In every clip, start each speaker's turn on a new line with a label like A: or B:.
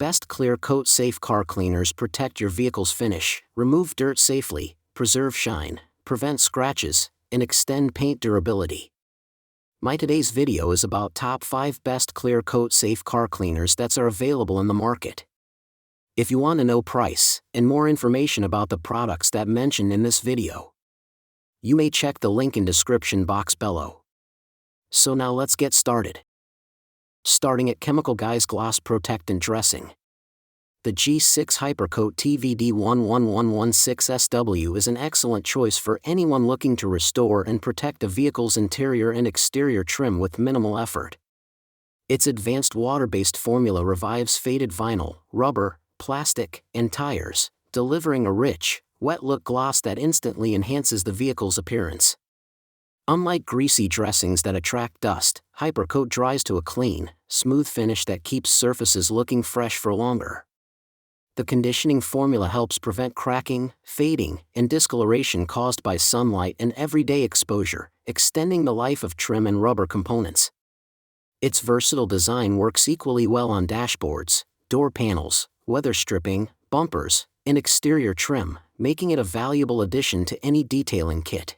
A: Best Clear Coat Safe Car Cleaners protect your vehicle's finish, remove dirt safely, preserve shine, prevent scratches, and extend paint durability. My today's video is about top 5 best clear coat safe car cleaners that are available in the market. If you want to know price and more information about the products that mentioned in this video, you may check the link in description box below. So now let's get started. Starting at Chemical Guys Gloss Protectant Dressing. The G6 Hypercoat TVD11116SW is an excellent choice for anyone looking to restore and protect a vehicle's interior and exterior trim with minimal effort. Its advanced water-based formula revives faded vinyl, rubber, plastic, and tires, delivering a rich, wet-look gloss that instantly enhances the vehicle's appearance. Unlike greasy dressings that attract dust, Hypercoat dries to a clean, smooth finish that keeps surfaces looking fresh for longer. The conditioning formula helps prevent cracking, fading, and discoloration caused by sunlight and everyday exposure, extending the life of trim and rubber components. Its versatile design works equally well on dashboards, door panels, weather stripping, bumpers, and exterior trim, making it a valuable addition to any detailing kit.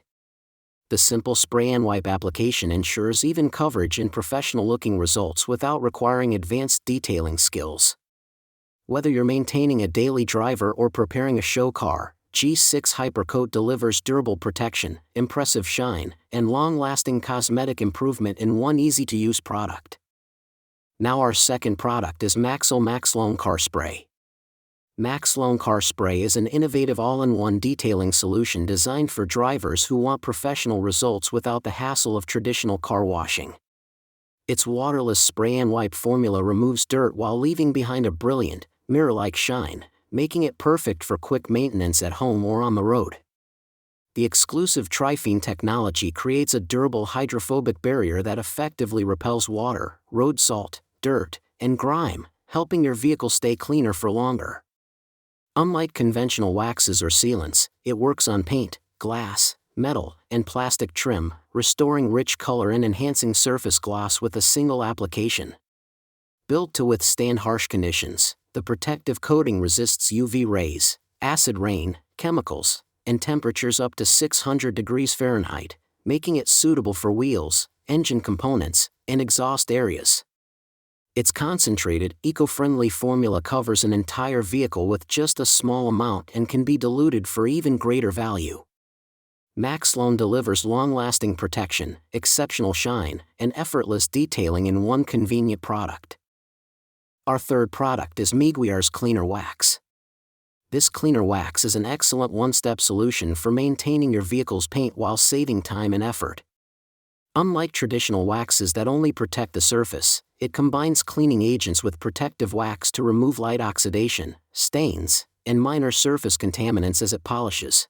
A: The simple spray and wipe application ensures even coverage and professional-looking results without requiring advanced detailing skills. Whether you're maintaining a daily driver or preparing a show car, G6 Hypercoat delivers durable protection, impressive shine, and long-lasting cosmetic improvement in one easy-to-use product. Now our second product is Max Loan Car Spray. Max Loan Car Spray is an innovative all-in-one detailing solution designed for drivers who want professional results without the hassle of traditional car washing. Its waterless spray and wipe formula removes dirt while leaving behind a brilliant, mirror-like shine, making it perfect for quick maintenance at home or on the road. The exclusive Triphene technology creates a durable hydrophobic barrier that effectively repels water, road salt, dirt, and grime, helping your vehicle stay cleaner for longer. Unlike conventional waxes or sealants, it works on paint, glass, metal, and plastic trim, restoring rich color and enhancing surface gloss with a single application. Built to withstand harsh conditions, the protective coating resists UV rays, acid rain, chemicals, and temperatures up to 600 degrees Fahrenheit, making it suitable for wheels, engine components, and exhaust areas. Its concentrated, eco-friendly formula covers an entire vehicle with just a small amount and can be diluted for even greater value. Max Loan delivers long-lasting protection, exceptional shine, and effortless detailing in one convenient product. Our third product is Meguiar's Cleaner Wax. This cleaner wax is an excellent one-step solution for maintaining your vehicle's paint while saving time and effort. Unlike traditional waxes that only protect the surface, it combines cleaning agents with protective wax to remove light oxidation, stains, and minor surface contaminants as it polishes.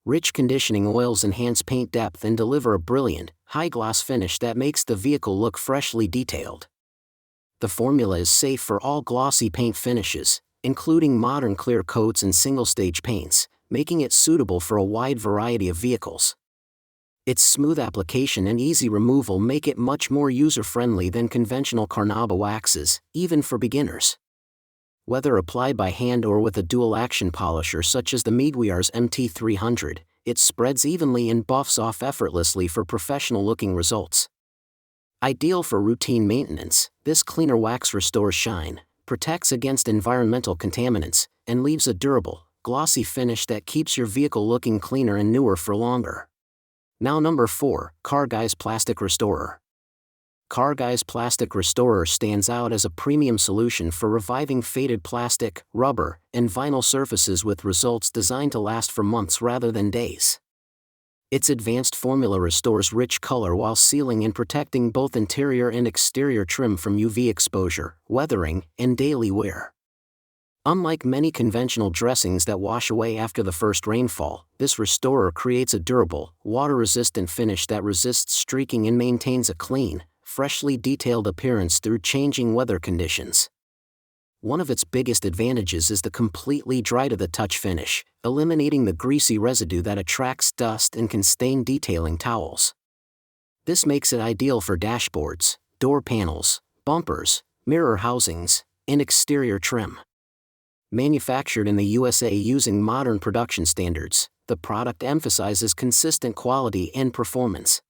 A: Rich conditioning oils enhance paint depth and deliver a brilliant, high-gloss finish that makes the vehicle look freshly detailed. The formula is safe for all glossy paint finishes, including modern clear coats and single-stage paints, making it suitable for a wide variety of vehicles. Its smooth application and easy removal make it much more user-friendly than conventional carnauba waxes, even for beginners. Whether applied by hand or with a dual-action polisher such as the Meguiar's MT300, it spreads evenly and buffs off effortlessly for professional-looking results. Ideal for routine maintenance, this cleaner wax restores shine, protects against environmental contaminants, and leaves a durable, glossy finish that keeps your vehicle looking cleaner and newer for longer. Now number 4, Car Guys Plastic Restorer. Car Guys Plastic Restorer stands out as a premium solution for reviving faded plastic, rubber, and vinyl surfaces with results designed to last for months rather than days. Its advanced formula restores rich color while sealing and protecting both interior and exterior trim from UV exposure, weathering, and daily wear. Unlike many conventional dressings that wash away after the first rainfall, this restorer creates a durable, water-resistant finish that resists streaking and maintains a clean, freshly detailed appearance through changing weather conditions. One of its biggest advantages is the completely dry-to-the-touch finish, eliminating the greasy residue that attracts dust and can stain detailing towels. This makes it ideal for dashboards, door panels, bumpers, mirror housings, and exterior trim. Manufactured in the USA using modern production standards, the product emphasizes consistent quality and performance.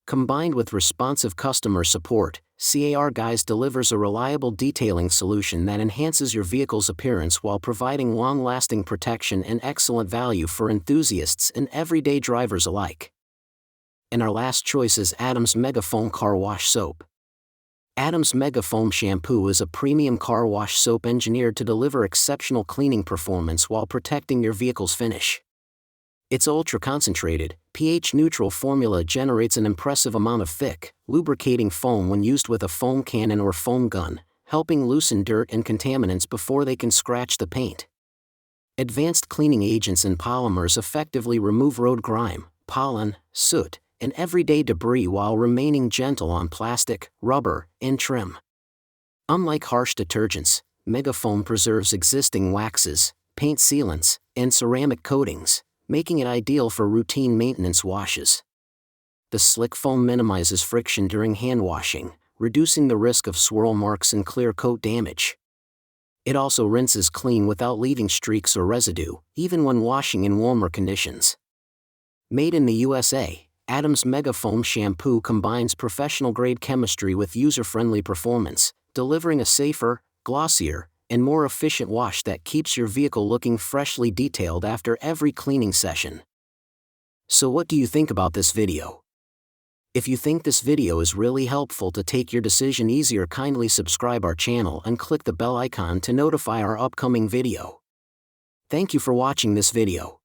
A: Combined with responsive customer support, CAR Guys delivers a reliable detailing solution that enhances your vehicle's appearance while providing long-lasting protection and excellent value for enthusiasts and everyday drivers alike. And our last choice is Adams Mega Foam Car Wash Soap. Adams Mega Foam Shampoo is a premium car wash soap engineered to deliver exceptional cleaning performance while protecting your vehicle's finish. Its ultra-concentrated, pH-neutral formula generates an impressive amount of thick, lubricating foam when used with a foam cannon or foam gun, helping loosen dirt and contaminants before they can scratch the paint. Advanced cleaning agents and polymers effectively remove road grime, pollen, soot, and everyday debris while remaining gentle on plastic, rubber, and trim. Unlike harsh detergents, Megafoam preserves existing waxes, paint sealants, and ceramic coatings, making it ideal for routine maintenance washes. The slick foam minimizes friction during hand washing, reducing the risk of swirl marks and clear coat damage. It also rinses clean without leaving streaks or residue, even when washing in warmer conditions. Made in the USA, Adams Mega Foam Shampoo combines professional-grade chemistry with user-friendly performance, delivering a safer, glossier, and more efficient wash that keeps your vehicle looking freshly detailed after every cleaning session. So what do you think about this video? If you think this video is really helpful to take your decision easier, kindly subscribe our channel and click the bell icon to notify our upcoming video. Thank you for watching this video.